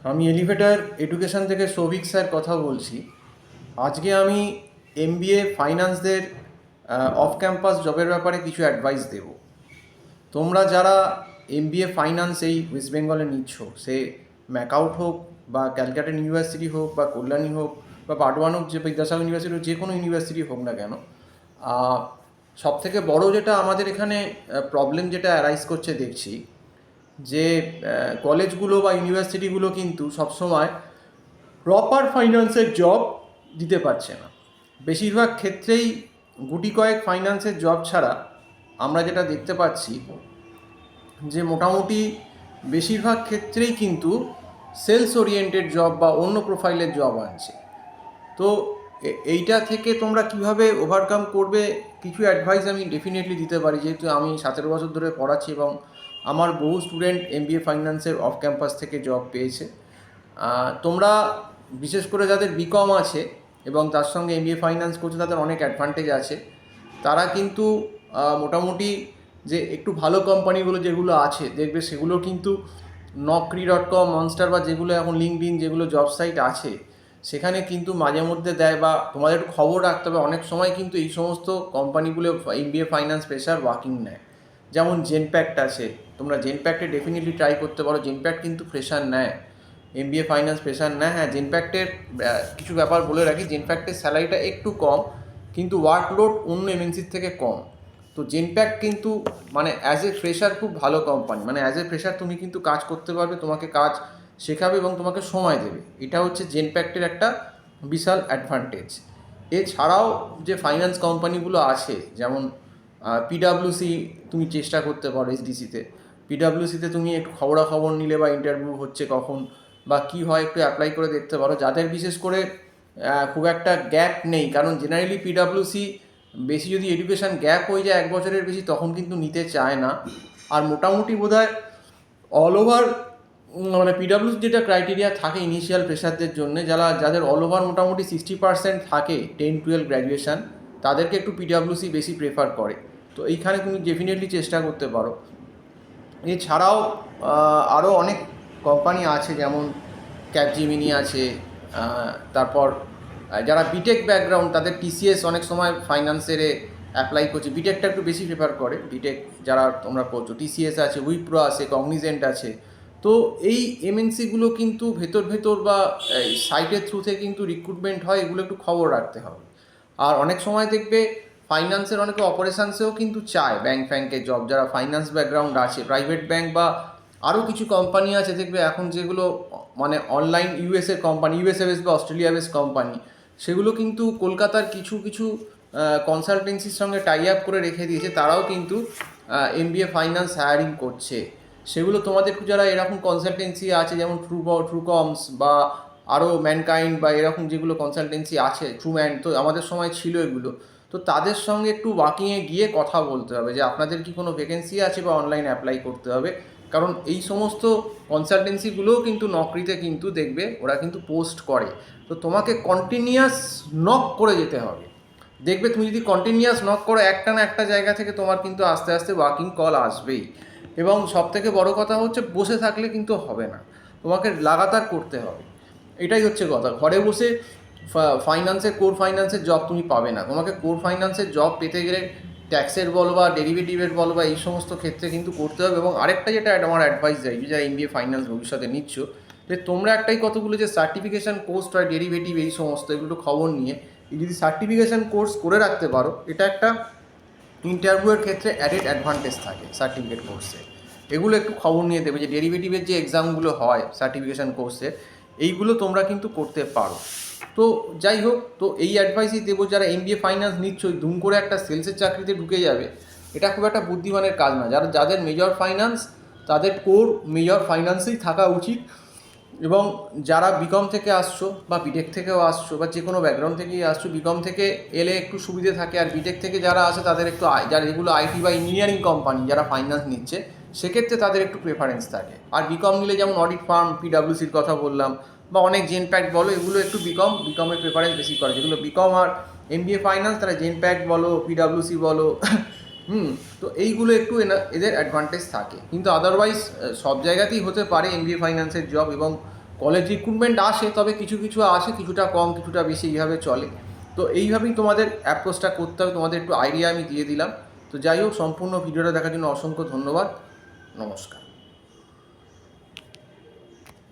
আমি elevator education থেকে Souvik sir কথা বলছি। আজকে আমি এমবিএ ফাইন্যান্সদের অফ ক্যাম্পাস জবের ব্যাপারে কিছু অ্যাডভাইস দেব। তোমরা যারা এমবিএ ফাইন্যান্স এই ওয়েস্ট বেঙ্গলে নিচ্ছ, সে ম্যাকআউট হোক বা ক্যালকাটা ইউনিভার্সিটি হোক বা কল্যাণী হোক বা বাডওয়ান হোক, যে বিদ্যাসাগর ইউনিভার্সিটি হোক, যে কোনো ইউনিভার্সিটি হোক না কেন, সবথেকে বড় যেটা আমাদের এখানে প্রবলেম যেটা অ্যারাইজ করছে দেখছি, যে কলেজগুলো বা ইউনিভার্সিটিগুলো কিন্তু সবসময় প্রপার ফাইন্যান্সের জব দিতে পারছে না। বেশিরভাগ ক্ষেত্রেই গুটি কয়েক ফাইন্যান্সের জব ছাড়া আমরা যেটা দেখতে পাচ্ছি যে মোটামুটি বেশিরভাগ ক্ষেত্রেই কিন্তু সেলস ওরিয়েন্টেড জব বা অন্য প্রোফাইলের জব আনছে। তো এইটা থেকে তোমরা কিভাবে ওভারকাম করবে, কিছু অ্যাডভাইস আমি ডেফিনেটলি দিতে পারি, যেহেতু আমি 17 বছর ধরে পড়াচ্ছি এবং আমার বহু স্টুডেন্ট এমবিএ ফাইন্যান্সের অফ ক্যাম্পাস থেকে জব পেয়েছে। তোমরা বিশেষ করে যাদের বিকম আছে এবং তার সঙ্গে এমবিএ ফাইন্যান্স করছে, তাদের অনেক অ্যাডভান্টেজ আছে। তারা কিন্তু মোটামুটি যে একটু ভালো কোম্পানিগুলো যেগুলো আছে দেখবে, সেগুলো কিন্তু naukri.com, মনস্টার বা যেগুলো এখন লিঙ্কডইন, যেগুলো জব সাইট আছে, সেখানে কিন্তু মাঝে মধ্যে দেয়, বা তোমাদের একটু খবর রাখতে হবে। অনেক সময় কিন্তু এই সমস্ত কোম্পানিগুলো এমবিএ ফাইন্যান্স পেশার ওয়ার্কিং নেয়। যেমন জেনপ্যাক্ট আছে, তোমরা জেনপ্যাক্টে ডেফিনেটলি ট্রাই করতে পারো। জেনপ্যাক্ট কিন্তু ফ্রেশার নেয়, এমবিএ ফাইন্যান্স ফ্রেশার নেয়। হ্যাঁ, জেনপ্যাক্টের কিছু ব্যাপার বলে রাখি, জেনপ্যাক্টের স্যালারিটা একটু কম, কিন্তু ওয়ার্কলোড অন্য এমএনসির থেকে কম। তো জেনপ্যাক্ট কিন্তু মানে অ্যাজ এ ফ্রেশার খুব ভালো কোম্পানি, মানে অ্যাজ এ ফ্রেশার তুমি কিন্তু কাজ করতে পারবে, তোমাকে কাজ শেখাবে এবং তোমাকে সময় দেবে। এটা হচ্ছে জেনপ্যাক্টের একটা বিশাল অ্যাডভান্টেজ। এছাড়াও যে ফাইন্যান্স কোম্পানিগুলো আছে, যেমন পিডাব্লিউসি, তুমি চেষ্টা করতে পারো এসডিসিতে। পিডাব্লিউসিতে তুমি একটু খবরাখবর নিলে, বা ইন্টারভিউ হচ্ছে কখন বা কী হয়, একটু অ্যাপ্লাই করে দেখতে পারো। যাদের বিশেষ করে খুব একটা গ্যাপ নেই, কারণ জেনারেলি পিডাব্লিউসি বেশি যদি এডুকেশান গ্যাপ হয়ে যায় 1 বছরের বেশি, তখন কিন্তু নিতে চায় না। আর মোটামুটি বোধহয় অল ওভার মানে পিডাব্লিউসি যেটা ক্রাইটেরিয়া থাকে ইনিশিয়াল ফ্রেশারদের জন্য, যাদের অল ওভার মোটামুটি 60% থাকে 10-12 গ্র্যাজুয়েশান, তাদেরকে একটু পিডাব্লিউসি বেশি প্রেফার করে। তো এইখানে তুমি ডেফিনেটলি চেষ্টা করতে পারো। এছাড়াও আরও অনেক কোম্পানি আছে, যেমন ক্যাপজিমিনি আছে। তারপর যারা বিটেক ব্যাকগ্রাউন্ড, তাদের টিসিএস অনেক সময় ফাইন্যান্সের অ্যাপ্লাই করছে। বিটেকটা একটু বেশি প্রেফার করে, বিটেক যারা তোমরা করছো। টিসিএস আছে, উইপ্রো আছে, কগনিজেন্ট আছে। তো এই এমএনসিগুলো কিন্তু ভেতর বা সাইটের থ্রুতে কিন্তু রিক্রুটমেন্ট হয়, এগুলো একটু খবর রাখতে হবে। আর অনেক সময় দেখবে ফাইন্যান্সের অনেকে অপারেশানসেও কিন্তু চায় ব্যাঙ্কের জব, যারা ফাইন্যান্স ব্যাকগ্রাউন্ড আছে। প্রাইভেট ব্যাঙ্ক বা আরও কিছু কোম্পানি আছে দেখবে এখন, যেগুলো মানে online USA company, USA base বা অস্ট্রেলিয়া বেস কোম্পানি, সেগুলো কিন্তু কলকাতার কিছু কনসালটেন্সির সঙ্গে টাই আপ করে রেখে দিয়েছে। তারাও কিন্তু এমবিএ ফাইন্যান্স হায়ারিং করছে। সেগুলো তোমাদের যারা এরকম কনসালটেন্সি আছে, যেমন ট্রুকমস বা আরও ম্যানকাইন্ড বা এরকম যেগুলো কনসালটেন্সি আছে, ট্রুম্যান, তো আমাদের সময় ছিল এগুলো। তো তাদের সঙ্গে একটু ওয়াকিংয়ে গিয়ে কথা বলতে হবে যে আপনাদের কি কোনো ভ্যাকেন্সি আছে, বা অনলাইন অ্যাপ্লাই করতে হবে। কারণ এই সমস্ত কনসালটেন্সিগুলোও কিন্তু নকরিতে কিন্তু দেখবে ওরা কিন্তু পোস্ট করে। তো তোমাকে কন্টিনিউয়াস নক করে যেতে হবে। দেখবে তুমি যদি কন্টিনিউয়াস নক করো, একটা না একটা জায়গা থেকে তোমার কিন্তু আস্তে আস্তে ওয়াকিং কল আসবেই। এবং সবথেকে বড় কথা হচ্ছে, বসে থাকলে কিন্তু হবে না, তোমাকে লাগাতার করতে হবে। এটাই হচ্ছে কথা। ঘরে বসে কোর ফাইন্যান্সের জব তুমি পাবে না। তোমাকে কোর ফাইন্যান্সের জব পেতে গেলে ট্যাক্সের বলো বা ডেরিভেটিভের বলো বা এই সমস্ত ক্ষেত্রে কিন্তু করতে হবে। এবং আরেকটা যেটা আমার অ্যাডভাইস দেয়, যারা এমবিএ ফাইন্যান্স ভবিষ্যতে নিচ্ছ, যে তোমরা একটাই কতগুলো যে সার্টিফিকেশান কোর্স হয়, ডেরিভেটিভ এই সমস্ত, এগুলো খবর নিয়ে এই যদি সার্টিফিকেশান কোর্স করে রাখতে পারো, এটা একটা ইন্টারভিউয়ের ক্ষেত্রে অ্যাডেড অ্যাডভান্টেজ থাকে সার্টিফিকেট কোর্সে। এগুলো একটু খবর নিয়ে দেবে, যে ডেরিভেটিভের যে এক্সামগুলো হয় সার্টিফিকেশান কোর্সে, এইগুলো তোমরা কিন্তু করতে পারো। তো যাই হোক, তো এই অ্যাডভাইসই দেবো, যারা এমবিএ ফাইন্যান্স নিচ্ছই দুম করে একটা সেলসের চাকরিতে ঢুকে যাবে, এটা খুব একটা বুদ্ধিমানের কাজ না। যাদের মেজর ফাইন্যান্স, তাদের কোর মেজর ফাইন্যান্সেই থাকা উচিত। এবং যারা বিকম থেকে আসছো বা বিটেক থেকেও আসছো বা যে কোনো ব্যাকগ্রাউন্ড থেকেই আসছো, বিকম থেকে এলে একটু সুবিধে থাকে। আর বিটেক থেকে যারা আসে, তাদের একটু যারা যেগুলো আইটি বা ইঞ্জিনিয়ারিং কোম্পানি যারা ফাইন্যান্স নিচ্ছে, সেক্ষেত্রে তাদের একটু প্রেফারেন্স থাকে। আর বিকম নিলে যেমন অডিট ফার্ম, পিডাব্লিউসির কথা বললাম, বা অনেক জেনপ্যাক্ট বলো, এগুলো একটু বিকমের প্রেফারেন্স বেশি করে। যেগুলো বিকম আর এমবিএ ফাইন্যান্স, তারা জেনপ্যাক্ট বলো, পিডাব্লিউসি বলো, তো এইগুলো একটু এদের অ্যাডভান্টেজ থাকে। কিন্তু আদারওয়াইজ সব জায়গাতেই হতে পারে এমবিএ ফাইন্যান্সের জব। এবং কলেজ রিক্রুটমেন্ট আসে, তবে কিছু কিছু আসে, কিছুটা কম কিছুটা বেশি, এইভাবে চলে। তো এইভাবেই তোমাদের অ্যাপ্রোচটা করতে হবে, তোমাদের একটু আইডিয়া আমি দিয়ে দিলাম। তো যাই হোক, সম্পূর্ণ ভিডিওটা দেখার জন্য অসংখ্য ধন্যবাদ। নমস্কার।